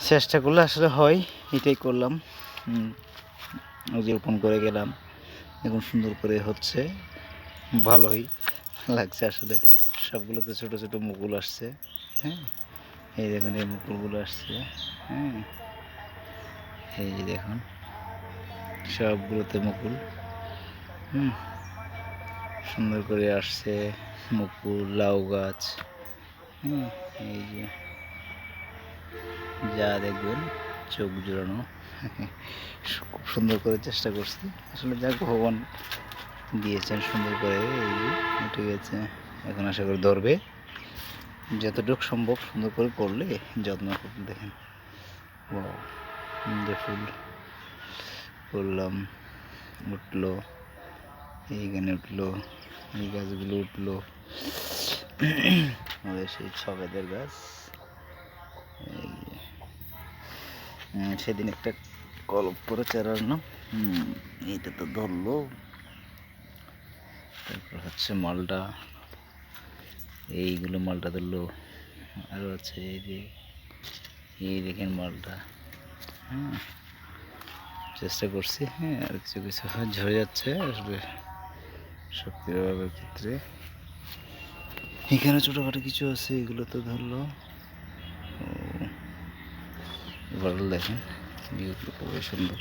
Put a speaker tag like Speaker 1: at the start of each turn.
Speaker 1: চেষ্টা করলে আসলে হয়, এটাই করলাম। ওই যে রোপণ করে গেলাম, এখন সুন্দর করে হচ্ছে, ভালোই লাগছে আসলে। সবগুলোতে ছোট ছোট মুকুল আসছে। হ্যাঁ, এই দেখুন এই মুকুলগুলো আসছে। হ্যাঁ, এই যে দেখুন সবগুলোতে মুকুল। সুন্দর করে আসছে মুকুল, লাউ গাছ। এই যে যা দেখবেন চোখ জুড়ানো। খুব সুন্দর করে চেষ্টা করছি আসলে, যা ভগবান দিয়েছেন সুন্দর করে। এই যে উঠে গেছে, এখন আশা করি ধরবে। যতটুকু সম্ভব সুন্দর করে করলে যত্ন করতে দেখেন। ফুল করলাম, উঠলো, এইখানে উঠলো, এই গাছগুলো উঠলো। আমাদের সেই সবেদের গাছ। সেদিন একটা কলপ করে চারার নাম, এইটা তো ধরলো। তারপর হচ্ছে মালটা, এইগুলো মালটা ধরলো। আরও আছে এই যে, এই দেখেন মালটা। চেষ্টা করছি। আর কিছু কিছু ঝরে যাচ্ছে আসবে শক্তির অভাবের ক্ষেত্রে। এখানে ছোটোখাটো কিছু আছে, এগুলো তো ধরলো। ভালো দেখেন, ভিউগুলো খুবই সুন্দর।